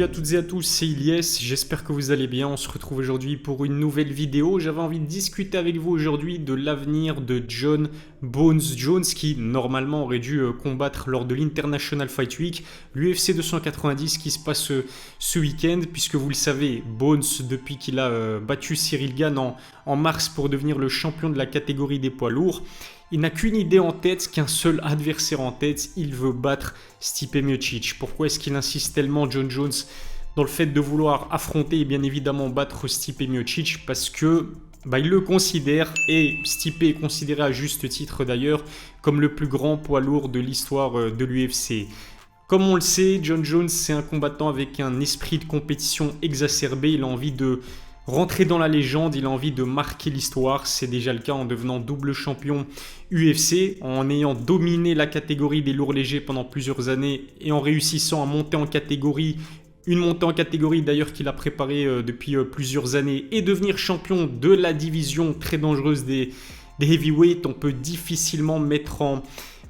Salut à toutes et à tous, c'est Ilyes, j'espère que vous allez bien. On se retrouve aujourd'hui pour une nouvelle vidéo. J'avais envie de discuter avec vous aujourd'hui de l'avenir de Jon Bones Jones qui normalement aurait dû combattre lors de l'International Fight Week, l'UFC 290 qui se passe ce week-end, puisque vous le savez, Bones, depuis qu'il a battu Cyril Gane en mars pour devenir le champion de la catégorie des poids lourds, il n'a qu'une idée en tête, qu'un seul adversaire en tête, il veut battre Stipe Miocic. Pourquoi est-ce qu'il insiste tellement, Jon Jones, dans le fait de vouloir affronter et bien évidemment battre Stipe Miocic? Parce que il le considère, et Stipe est considéré à juste titre d'ailleurs, comme le plus grand poids lourd de l'histoire de l'UFC. Comme on le sait, Jon Jones, c'est un combattant avec un esprit de compétition exacerbé. Il a envie de rentrer dans la légende, il a envie de marquer l'histoire. C'est déjà le cas en devenant double champion UFC, en ayant dominé la catégorie des lourds légers pendant plusieurs années et en réussissant à monter en catégorie. Une montée en catégorie d'ailleurs qu'il a préparée depuis plusieurs années, et devenir champion de la division très dangereuse des heavyweights. On peut difficilement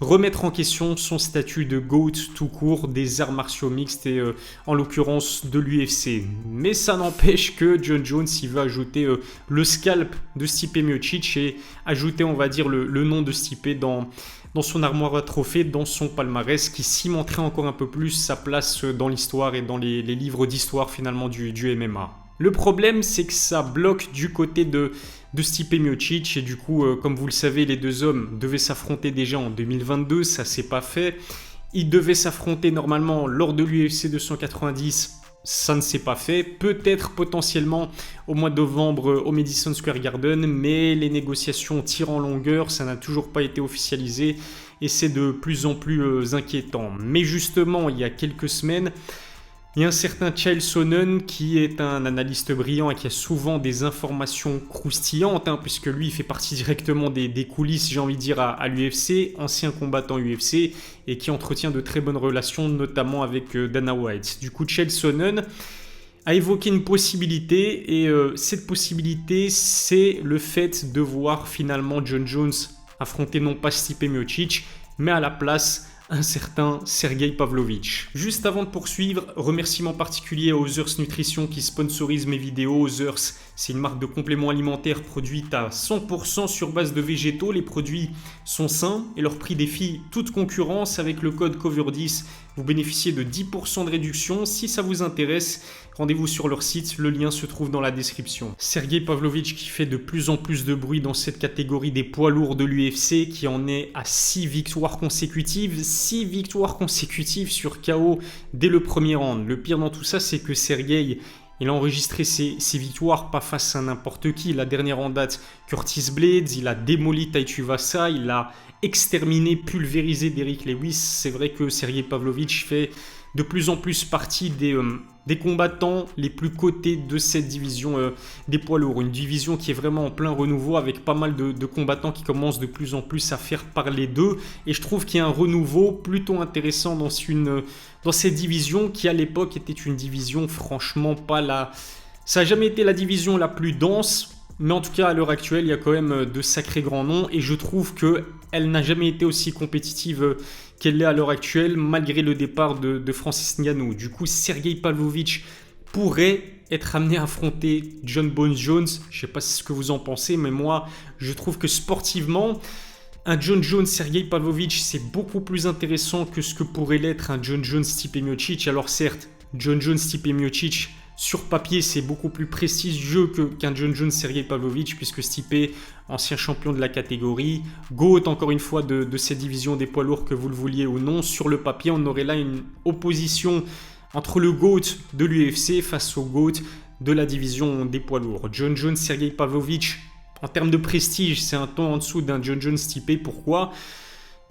remettre en question son statut de GOAT tout court des arts martiaux mixtes et en l'occurrence de l'UFC. Mais ça n'empêche que Jon Jones il veut ajouter le scalp de Stipe Miocic et ajouter, on va dire, le nom de Stipe dans son armoire à trophées, dans son palmarès, qui cimenterait encore un peu plus sa place dans l'histoire et dans les livres d'histoire finalement du MMA. Le problème, c'est que ça bloque du côté de Stipe Miocic, et du coup, comme vous le savez, les deux hommes devaient s'affronter déjà en 2022, ça s'est pas fait. Ils devaient s'affronter normalement lors de l'UFC 290, ça ne s'est pas fait. Peut-être potentiellement au mois de novembre au Madison Square Garden, mais les négociations tirent en longueur, ça n'a toujours pas été officialisé et c'est de plus en plus inquiétant. Mais justement, il y a quelques semaines, il y a un certain Chael Sonnen qui est un analyste brillant et qui a souvent des informations croustillantes, puisque lui il fait partie directement des coulisses, j'ai envie de dire, à l'UFC, ancien combattant UFC, et qui entretient de très bonnes relations, notamment avec Dana White. Du coup, Chael Sonnen a évoqué une possibilité, et cette possibilité, c'est le fait de voir finalement Jon Jones affronter non pas Stipe Miocic, mais à la place un certain Sergei Pavlovich. Juste avant de poursuivre, remerciement particulier à Others Nutrition qui sponsorise mes vidéos. Others, c'est une marque de compléments alimentaires produite à 100% sur base de végétaux. Les produits sont sains et leur prix défie toute concurrence. Avec le code COVER10, vous bénéficiez de 10% de réduction. Si ça vous intéresse, rendez-vous sur leur site, le lien se trouve dans la description. Sergei Pavlovich qui fait de plus en plus de bruit dans cette catégorie des poids lourds de l'UFC, qui en est à 6 victoires consécutives. 6 victoires consécutives sur KO dès le premier round. Le pire dans tout ça, c'est que Sergei, il a enregistré ses victoires pas face à n'importe qui. La dernière en date, Curtis Blades, il a démoli Tai Tuivasa, il a exterminé, pulvérisé Derrick Lewis. C'est vrai que Sergei Pavlovich fait de plus en plus partie des combattants les plus cotés de cette division des poids lourds. Une division qui est vraiment en plein renouveau, avec pas mal de combattants qui commencent de plus en plus à faire parler d'eux. Et je trouve qu'il y a un renouveau plutôt intéressant dans cette division qui à l'époque était une division franchement pas la... Ça n'a jamais été la division la plus dense, mais en tout cas à l'heure actuelle il y a quand même de sacrés grands noms, et je trouve qu'elle n'a jamais été aussi compétitive qu'elle l'est à l'heure actuelle, malgré le départ de Francis Ngannou. Du coup, Sergei Pavlovich pourrait être amené à affronter Jon Bones Jones. Je ne sais pas ce que vous en pensez, mais moi, je trouve que sportivement, un Jon Jones Sergei Pavlovich, c'est beaucoup plus intéressant que ce que pourrait l'être un Jon Jones Stipe Miocic. Alors certes, Jon Jones Stipe Miocic, sur papier, c'est beaucoup plus prestigieux qu'un Jon Jones Sergei Pavlovich, puisque Stipe, ancien champion de la catégorie, GOAT encore une fois de cette division des poids lourds, que vous le vouliez ou non. Sur le papier, on aurait là une opposition entre le GOAT de l'UFC face au GOAT de la division des poids lourds. Jon Jones Sergei Pavlovich, en termes de prestige, c'est un ton en dessous d'un Jon Jones Stipe. Pourquoi ?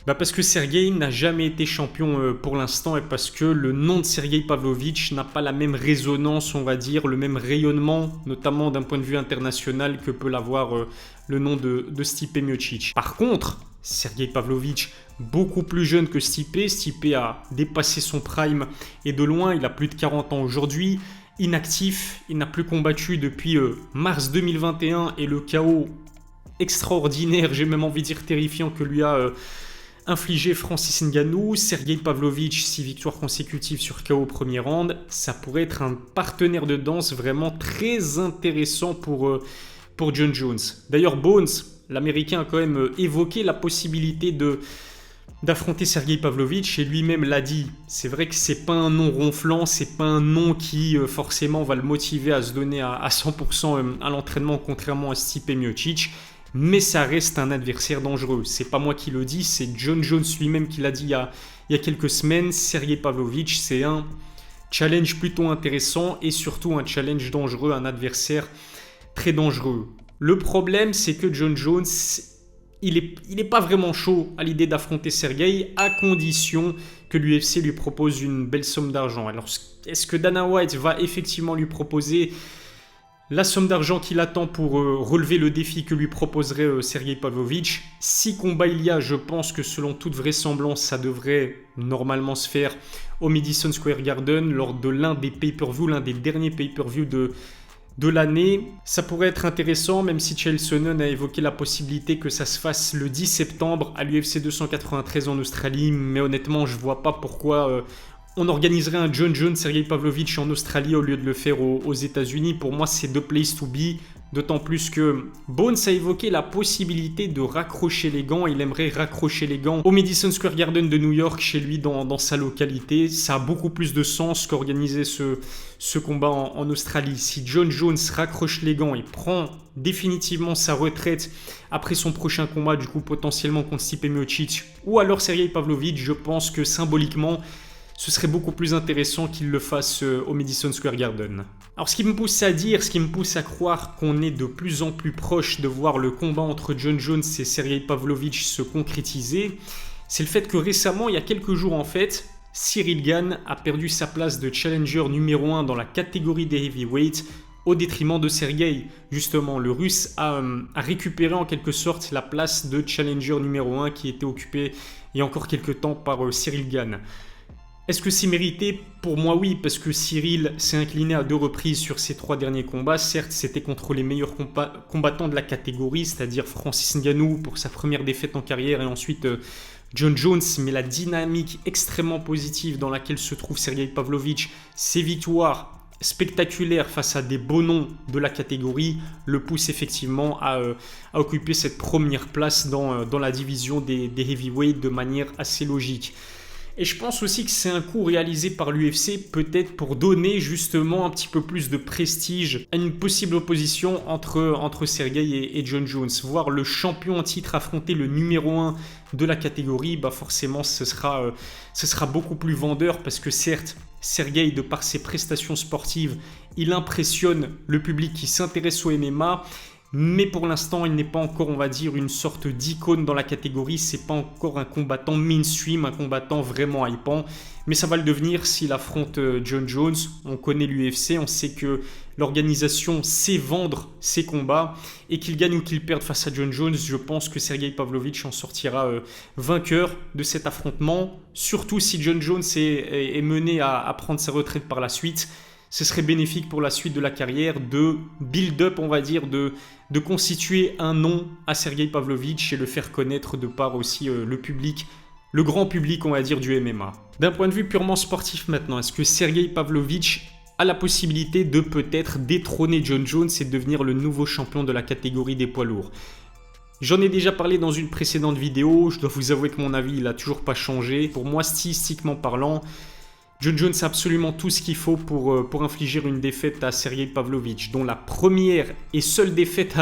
Parce que Sergei n'a jamais été champion pour l'instant, et parce que le nom de Sergei Pavlovich n'a pas la même résonance, on va dire, le même rayonnement, notamment d'un point de vue international, que peut l'avoir le nom de Stipe Miocic. Par contre, Sergei Pavlovich, beaucoup plus jeune que Stipe. Stipe a dépassé son prime et de loin, il a plus de 40 ans aujourd'hui. Inactif, il n'a plus combattu depuis mars 2021, et le chaos extraordinaire, j'ai même envie de dire terrifiant, que lui a infliger Francis Ngannou, Sergey Pavlovich, 6 victoires consécutives sur KO au premier round, ça pourrait être un partenaire de danse vraiment très intéressant pour Jon Jones. D'ailleurs, Bones, l'Américain, a quand même évoqué la possibilité d'affronter Sergey Pavlovich et lui-même l'a dit. C'est vrai que c'est pas un nom ronflant, c'est pas un nom qui forcément va le motiver à se donner à 100% à l'entraînement, contrairement à Stipe Miocic. Mais ça reste un adversaire dangereux. C'est pas moi qui le dis, c'est Jon Jones lui-même qui l'a dit il y a quelques semaines. Sergey Pavlovich, c'est un challenge plutôt intéressant et surtout un challenge dangereux, un adversaire très dangereux. Le problème, c'est que Jon Jones, il est pas vraiment chaud à l'idée d'affronter Sergey, à condition que l'UFC lui propose une belle somme d'argent. Alors, est-ce que Dana White va effectivement lui proposer la somme d'argent qu'il attend pour relever le défi que lui proposerait Sergey Pavlovich? 6 combats il y a, je pense que selon toute vraisemblance, ça devrait normalement se faire au Madison Square Garden lors de l'un des pay-per-view, l'un des derniers pay-per-view de l'année. Ça pourrait être intéressant, même si Chael Sonnen a évoqué la possibilité que ça se fasse le 10 septembre à l'UFC 293 en Australie, mais honnêtement, je vois pas pourquoi on organiserait un Jon Jones Sergey Pavlovich en Australie au lieu de le faire aux États-Unis. Pour moi, c'est the place to be. D'autant plus que Bones a évoqué la possibilité de raccrocher les gants. Il aimerait raccrocher les gants au Madison Square Garden de New York, chez lui, dans sa localité. Ça a beaucoup plus de sens qu'organiser ce combat en Australie. Si Jon Jones raccroche les gants et prend définitivement sa retraite après son prochain combat, du coup potentiellement contre Stipe Miocic ou alors Sergey Pavlovich, je pense que symboliquement, ce serait beaucoup plus intéressant qu'il le fasse au Madison Square Garden. Alors ce qui me pousse à dire, ce qui me pousse à croire qu'on est de plus en plus proche de voir le combat entre Jon Jones et Sergey Pavlovich se concrétiser, c'est le fait que récemment, il y a quelques jours en fait, Cyril Gane a perdu sa place de challenger numéro 1 dans la catégorie des heavyweights au détriment de Sergey. Justement, le Russe a récupéré en quelque sorte la place de challenger numéro 1 qui était occupée il y a encore quelques temps par Cyril Gane. Est-ce que c'est mérité? Pour moi, oui, parce que Cyril s'est incliné à 2 reprises sur ses 3 derniers combats. Certes, c'était contre les meilleurs combattants de la catégorie, c'est-à-dire Francis Ngannou pour sa première défaite en carrière et ensuite Jon Jones, mais la dynamique extrêmement positive dans laquelle se trouve Sergey Pavlovich, ses victoires spectaculaires face à des beaux noms de la catégorie, le poussent effectivement à occuper cette première place dans la division des heavyweights de manière assez logique. Et je pense aussi que c'est un coup réalisé par l'UFC peut-être pour donner justement un petit peu plus de prestige à une possible opposition entre Sergey et Jon Jones. Voir le champion en titre affronter le numéro 1 de la catégorie, bah forcément ce sera beaucoup plus vendeur parce que certes, Sergey, de par ses prestations sportives, il impressionne le public qui s'intéresse au MMA. Mais pour l'instant, il n'est pas encore, on va dire, une sorte d'icône dans la catégorie. C'est pas encore un combattant mainstream, un combattant vraiment hypant. Mais ça va le devenir s'il affronte Jon Jones. On connaît l'UFC, on sait que l'organisation sait vendre ses combats. Et qu'il gagne ou qu'il perde face à Jon Jones, je pense que Sergey Pavlovich en sortira vainqueur de cet affrontement. Surtout si Jon Jones est mené à prendre sa retraite par la suite. Ce serait bénéfique pour la suite de la carrière de build-up, on va dire, de constituer un nom à Sergey Pavlovich et le faire connaître de par aussi le public, le grand public, on va dire, du MMA. D'un point de vue purement sportif maintenant, est-ce que Sergey Pavlovich a la possibilité de peut-être détrôner Jon Jones et devenir le nouveau champion de la catégorie des poids lourds? J'en ai déjà parlé dans une précédente vidéo, je dois vous avouer que mon avis, il n'a toujours pas changé. Pour moi, stylistiquement parlant, Jon Jones a absolument tout ce qu'il faut pour infliger une défaite à Sergey Pavlovich, dont la première et seule défaite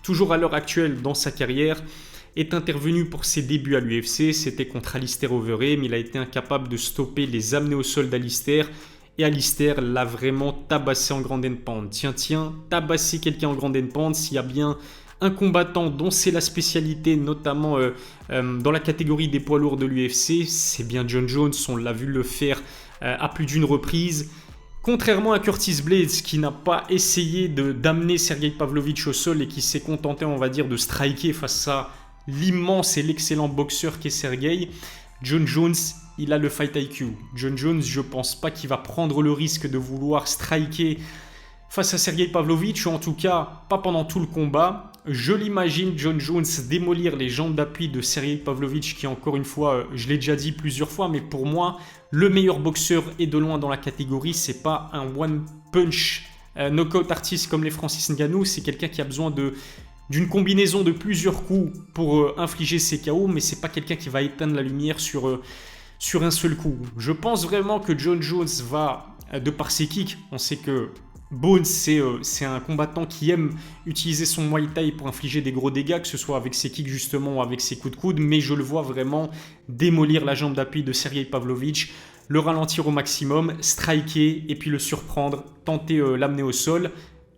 toujours à l'heure actuelle dans sa carrière est intervenue pour ses débuts à l'UFC. C'était contre Alistair Overeem, il a été incapable de stopper les amener au sol d'Alistair. Et Alistair l'a vraiment tabassé en ground and pound. Tiens, tabasser quelqu'un en ground and pound, s'il y a bien un combattant dont c'est la spécialité, notamment dans la catégorie des poids lourds de l'UFC, c'est bien Jon Jones, on l'a vu le faire à plus d'une reprise. Contrairement à Curtis Blades qui n'a pas essayé d'amener Sergey Pavlovich au sol et qui s'est contenté, on va dire, de striker face à l'immense et l'excellent boxeur qu'est Sergey, Jon Jones, il a le fight IQ. Jon Jones, je pense pas qu'il va prendre le risque de vouloir striker face à Sergey Pavlovich, ou en tout cas pas pendant tout le combat. je l'imagine, Jon Jones démolir les jambes d'appui de Sergey Pavlovich, qui encore une fois, je l'ai déjà dit plusieurs fois, mais pour moi, le meilleur boxeur est de loin dans la catégorie. C'est pas un one punch knockout artist comme les Francis Ngannou, c'est quelqu'un qui a besoin d'une combinaison de plusieurs coups pour infliger ses KO, mais c'est pas quelqu'un qui va éteindre la lumière sur un seul coup. Je pense vraiment que Jon Jones va, de par ses kicks, on sait que Bones, c'est un combattant qui aime utiliser son Muay Thai pour infliger des gros dégâts, que ce soit avec ses kicks justement ou avec ses coups de coude, mais je le vois vraiment démolir la jambe d'appui de Sergey Pavlovich, le ralentir au maximum, striker et puis le surprendre, tenter l'amener au sol,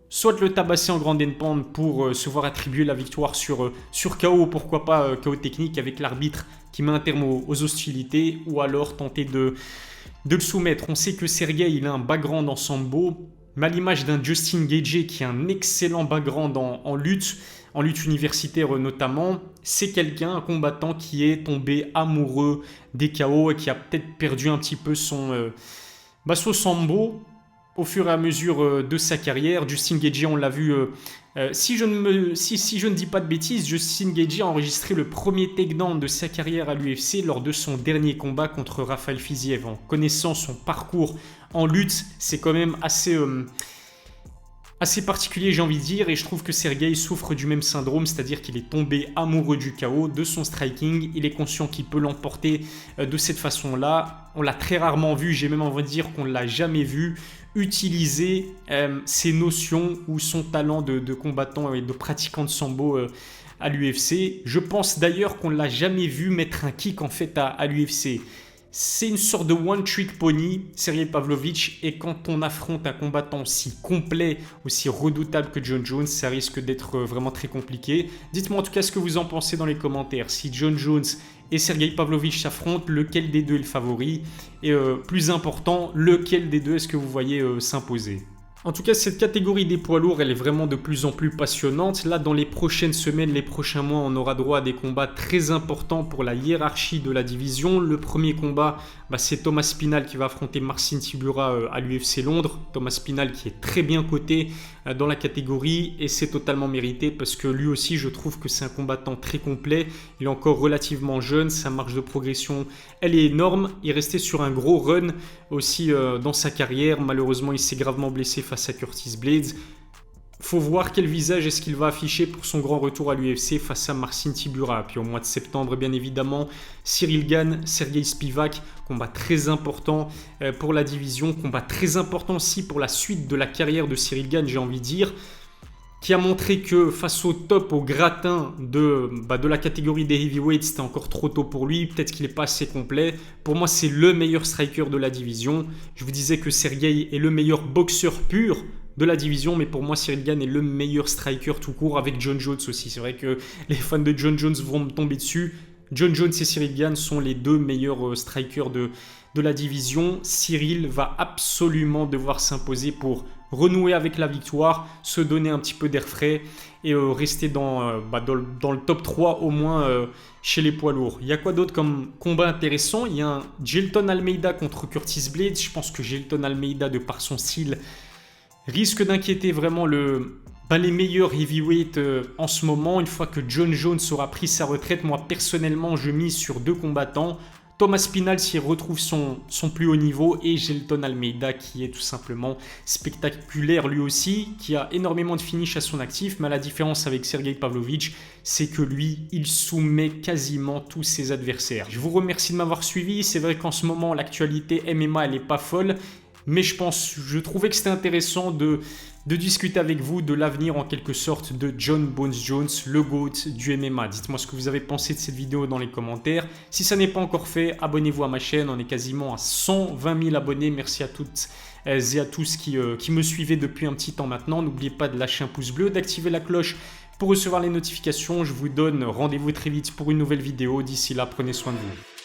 soit le tabasser en grande pound pour se voir attribuer la victoire sur KO, pourquoi pas KO technique avec l'arbitre qui met un terme aux hostilités, ou alors tenter de le soumettre. On sait que Sergey, il a un background en sambo, mais à l'image d'un Justin Gaethje qui a un excellent background en lutte universitaire notamment, c'est un combattant qui est tombé amoureux des KO et qui a peut-être perdu un petit peu son sambo au fur et à mesure de sa carrière. Justin Gaethje, on l'a vu, si je ne dis pas de bêtises, Justin Gaethje a enregistré le premier takedown de sa carrière à l'UFC lors de son dernier combat contre Rafael Fiziev. En connaissant son parcours en lutte, c'est quand même assez particulier, j'ai envie de dire, et je trouve que Sergey souffre du même syndrome, c'est-à-dire qu'il est tombé amoureux du KO, de son striking, il est conscient qu'il peut l'emporter de cette façon-là. On l'a très rarement vu, j'ai même envie de dire qu'on ne l'a jamais vu utiliser ses notions ou son talent de combattant et de pratiquant de sambo à l'UFC. Je pense d'ailleurs qu'on ne l'a jamais vu mettre un kick en fait à l'UFC. C'est une sorte de one-trick pony, Sergey Pavlovich, et quand on affronte un combattant aussi complet, aussi redoutable que Jon Jones, ça risque d'être vraiment très compliqué. Dites-moi en tout cas ce que vous en pensez dans les commentaires. Si Jon Jones et Sergey Pavlovich s'affrontent, lequel des deux est le favori? Et plus important, lequel des deux est-ce que vous voyez s'imposer? En tout cas, cette catégorie des poids lourds, elle est vraiment de plus en plus passionnante. Là, dans les prochaines semaines, les prochains mois, on aura droit à des combats très importants pour la hiérarchie de la division. Le premier combat, c'est Thomas Spinal qui va affronter Marcin Tybura à l'UFC Londres. Thomas Spinal qui est très bien coté dans la catégorie et c'est totalement mérité parce que lui aussi, je trouve que c'est un combattant très complet. Il est encore relativement jeune, sa marge de progression, elle est énorme. Il restait sur un gros run aussi dans sa carrière. Malheureusement, il s'est gravement blessé face à Curtis Blaydes. Faut voir quel visage est-ce qu'il va afficher pour son grand retour à l'UFC face à Marcin Tybura. Puis au mois de septembre, bien évidemment, Cyril Gane, Sergey Spivak, combat très important pour la division, combat très important aussi pour la suite de la carrière de Cyril Gane, j'ai envie de dire, qui a montré que face au top, au gratin de la catégorie des heavyweights, c'était encore trop tôt pour lui, peut-être qu'il n'est pas assez complet. Pour moi, c'est le meilleur striker de la division. Je vous disais que Sergey est le meilleur boxeur pur de la division, mais pour moi, Cyril Gane est le meilleur striker tout court, avec Jon Jones aussi. C'est vrai que les fans de Jon Jones vont me tomber dessus. Jon Jones et Cyril Gane sont les deux meilleurs strikers de la division. Cyril va absolument devoir s'imposer pour renouer avec la victoire, se donner un petit peu d'air frais et rester dans le top 3 au moins chez les poids lourds. Il y a quoi d'autre comme combat intéressant? Il y a un Jailton Almeida contre Curtis Blaydes. Je pense que Jailton Almeida, de par son style, risque d'inquiéter vraiment les meilleurs heavyweights en ce moment. Une fois que Jon Jones aura pris sa retraite, moi personnellement je mise sur deux combattants. Thomas Spinal s'y retrouve son plus haut niveau et Jailton Almeida qui est tout simplement spectaculaire lui aussi, qui a énormément de finish à son actif, mais à la différence avec Sergey Pavlovich, c'est que lui, il soumet quasiment tous ses adversaires. Je vous remercie de m'avoir suivi. C'est vrai qu'en ce moment, l'actualité MMA, elle n'est pas folle, mais je trouvais que c'était intéressant de discuter avec vous de l'avenir en quelque sorte de Jon Bones Jones, le GOAT du MMA. Dites-moi ce que vous avez pensé de cette vidéo dans les commentaires. Si ça n'est pas encore fait, abonnez-vous à ma chaîne. On est quasiment à 120 000 abonnés. Merci à toutes et à tous qui me suivaient depuis un petit temps maintenant. N'oubliez pas de lâcher un pouce bleu, d'activer la cloche pour recevoir les notifications. Je vous donne rendez-vous très vite pour une nouvelle vidéo. D'ici là, prenez soin de vous.